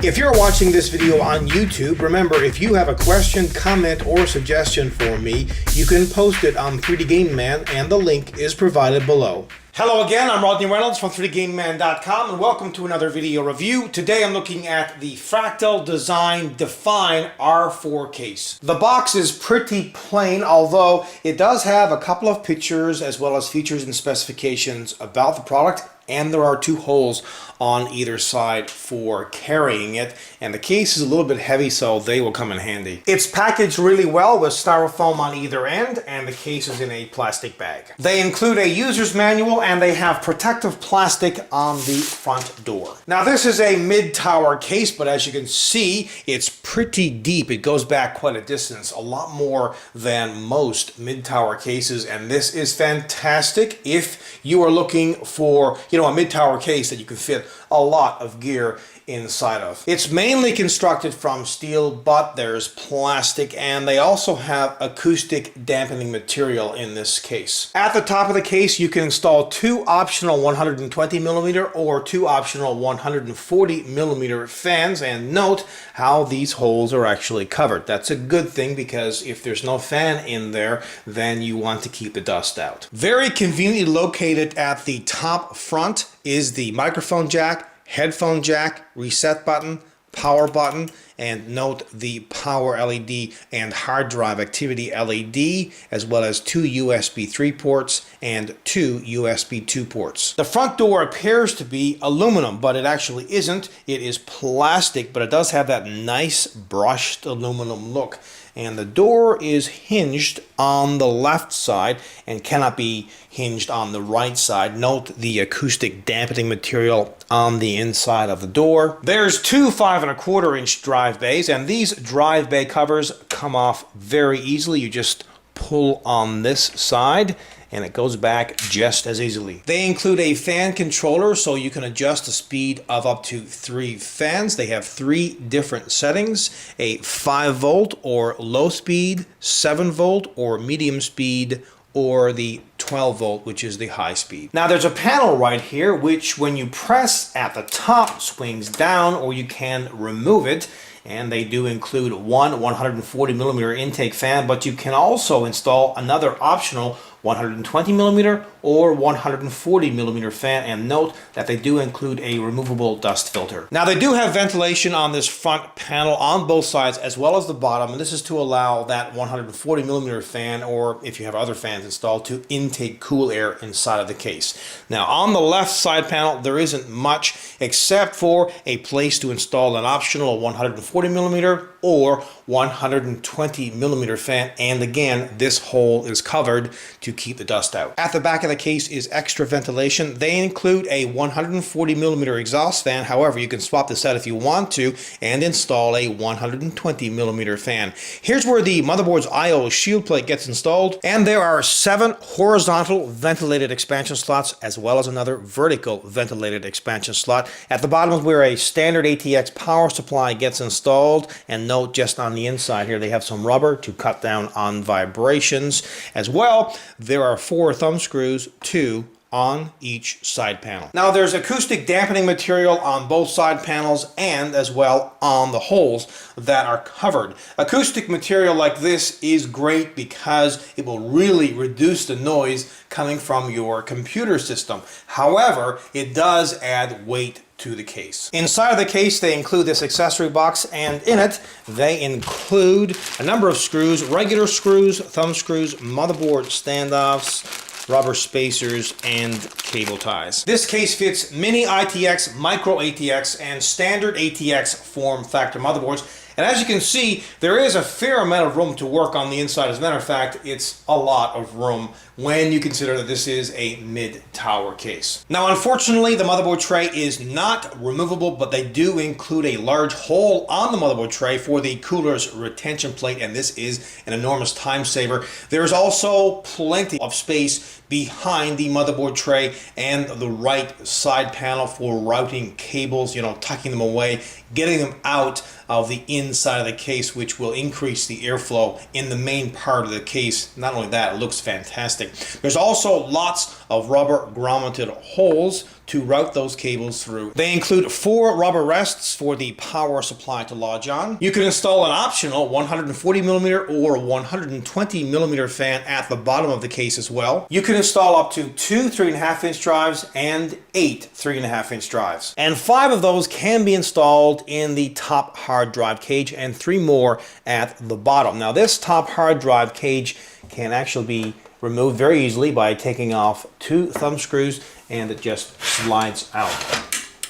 If you're watching this video on YouTube, remember, if you have a question, comment, or suggestion for me, you can post it on 3D Game Man, and the link is provided below. Hello again, I'm Rodney Reynolds from 3dgameman.com, and welcome to another video review. Today I'm looking at the Fractal Design Define R4 case. The box is pretty plain, although it does have a couple of pictures as well as features and specifications about the product, and there are two holes on either side for carrying it, and the case is a little bit heavy, so they will come in handy. It's packaged really well with styrofoam on either end, and the case is in a plastic bag. They include a user's manual, and they have protective plastic on the front door. Now, this is a mid-tower case, but as you can see, it's pretty deep. It goes back quite a distance, a lot more than most mid-tower cases, and this is fantastic if you are looking for, a mid-tower case that you can fit a lot of gear inside of. It's mainly constructed from steel, but there's plastic, and they also have acoustic dampening material in this case. At the top of the case, you can install two optional 120mm or two optional 140mm fans, and note how these holes are actually covered. That's a good thing, because if there's no fan in there, then you want to keep the dust out. Very conveniently located at the top front is the microphone jack, headphone jack, reset button, power button, and note the power LED and hard drive activity LED, as well as two USB 3 ports and two USB 2 ports. The front door appears to be aluminum, but it actually isn't. It is plastic, but it does have that nice brushed aluminum look. And the door is hinged on the left side and cannot be hinged on the right side. Note the acoustic dampening material on the inside of the door. There's two 5 1/4 inch drive bays, and these drive bay covers come off very easily. You just pull on this side and it goes back just as easily. They include a fan controller, so you can adjust the speed of up to 3 fans. They have 3 different settings: a 5 volt or low speed, 7 volt or medium speed, or the 12 volt, which is the high speed. Now, there's a panel right here, which when you press at the top swings down, or you can remove it. And they do include one 140mm intake fan, but you can also install another optional 120mm or 140mm fan, and note that they do include a removable dust filter. Now, they do have ventilation on this front panel on both sides as well as the bottom, and this is to allow that 140mm fan, or if you have other fans installed, to intake cool air inside of the case. Now, on the left side panel, there isn't much except for a place to install an optional 140mm or 120mm fan, and again, this hole is covered to keep the dust out. At the back of the case is extra ventilation. They include a 140mm exhaust fan. However, you can swap this out if you want to and install a 120mm fan. Here's where the motherboard's I/O shield plate gets installed, and there are 7 horizontal ventilated expansion slots as well as another vertical ventilated expansion slot. At the bottom is where a standard ATX power supply gets installed, and note just on the inside here they have some rubber to cut down on vibrations. As well, there are 4 thumb screws, 2 on each side panel. Now, there's acoustic dampening material on both side panels and as well on the holes that are covered. Acoustic material like this is great because it will really reduce the noise coming from your computer system. However, it does add weight to the case. Inside of the case, they include this accessory box, and in it they include a number of screws: regular screws, thumb screws, motherboard standoffs, rubber spacers, and cable ties. This case fits mini ITX, micro ATX, and standard ATX form factor motherboards. And as you can see, there is a fair amount of room to work on the inside. As a matter of fact, it's a lot of room when you consider that this is a mid-tower case. Now, unfortunately, the motherboard tray is not removable, but they do include a large hole on the motherboard tray for the cooler's retention plate, and this is an enormous time saver. There's also plenty of space behind the motherboard tray and the right side panel for routing cables, tucking them away, getting them out of the inside of the case, which will increase the airflow in the main part of the case. Not only that, it looks fantastic. There's also lots of rubber grommeted holes to route those cables through. They include 4 rubber rests for the power supply to lodge on. You can install an optional 140mm or 120mm fan at the bottom of the case as well. You can install up to 2 3.5-inch drives and 8 3.5-inch drives. And 5 of those can be installed in the top hard drive cage and 3 more at the bottom. Now this top hard drive cage can actually be removed very easily by taking off 2 thumb screws, and it just slides out.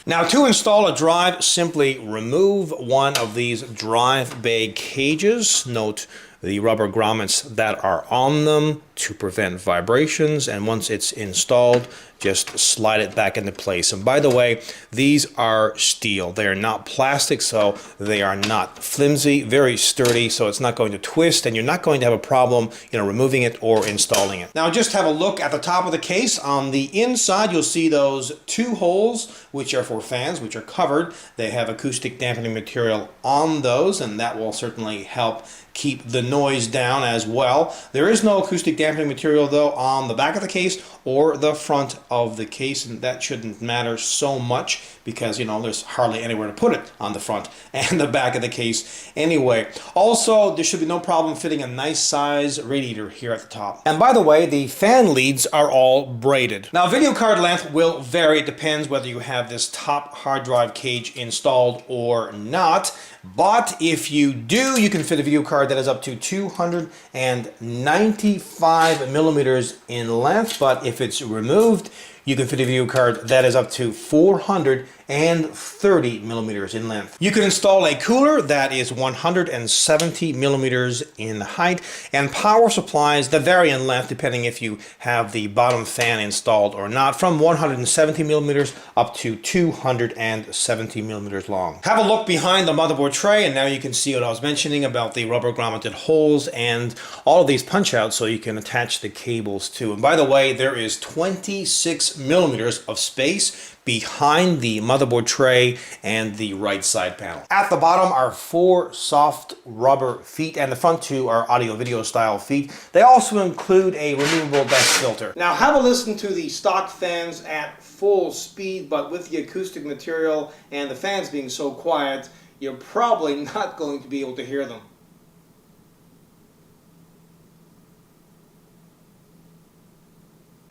Now to install a drive, simply remove one of these drive bay cages. Note the rubber grommets that are on them to prevent vibrations, and once it's installed, just slide it back into place. And by the way, these are steel. They are not plastic, so they are not flimsy, very sturdy, so it's not going to twist, and you're not going to have a problem, removing it or installing it. Now just have a look at the top of the case. On the inside, you'll see those 2 holes, which are for fans, which are covered. They have acoustic dampening material on those, and that will certainly help keep the noise down as well. There is no acoustic dampening material though on the back of the case or the front of the case, and that shouldn't matter so much because there's hardly anywhere to put it on the front and the back of the case anyway. Also, there should be no problem fitting a nice size radiator here at the top. And by the way, the fan leads are all braided. Now video card length will vary. It depends whether you have this top hard drive cage installed or not. But if you do, you can fit a video card that is up to 295 millimeters in length. But if it's removed, you can fit a video card that is up to 430 millimeters in length. You can install a cooler that is 170 millimeters in height, and power supplies that vary in length depending if you have the bottom fan installed or not, from 170 millimeters up to 270 millimeters long. Have a look behind the motherboard tray, and now you can see what I was mentioning about the rubber grommeted holes and all of these punch outs so you can attach the cables to. And by the way, there is 26 millimeters of space behind the motherboard tray and the right side panel. At the bottom are 4 soft rubber feet, and the front 2 are audio video style feet. They also include a removable dust filter. Now have a listen to the stock fans at full speed, but with the acoustic material and the fans being so quiet, you're probably not going to be able to hear them.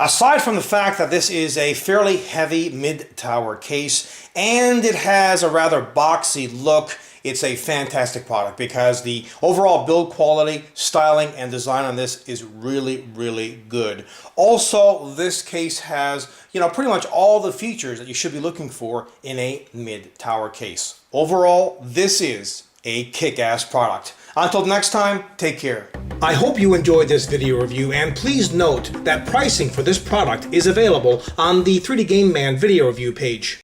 Aside from the fact that this is a fairly heavy mid-tower case and it has a rather boxy look, it's a fantastic product because the overall build quality, styling, and design on this is really, really good. Also, this case has, pretty much all the features that you should be looking for in a mid-tower case. Overall, this is a kick-ass product. Until next time, take care. I hope you enjoyed this video review, and please note that pricing for this product is available on the 3D Game Man video review page.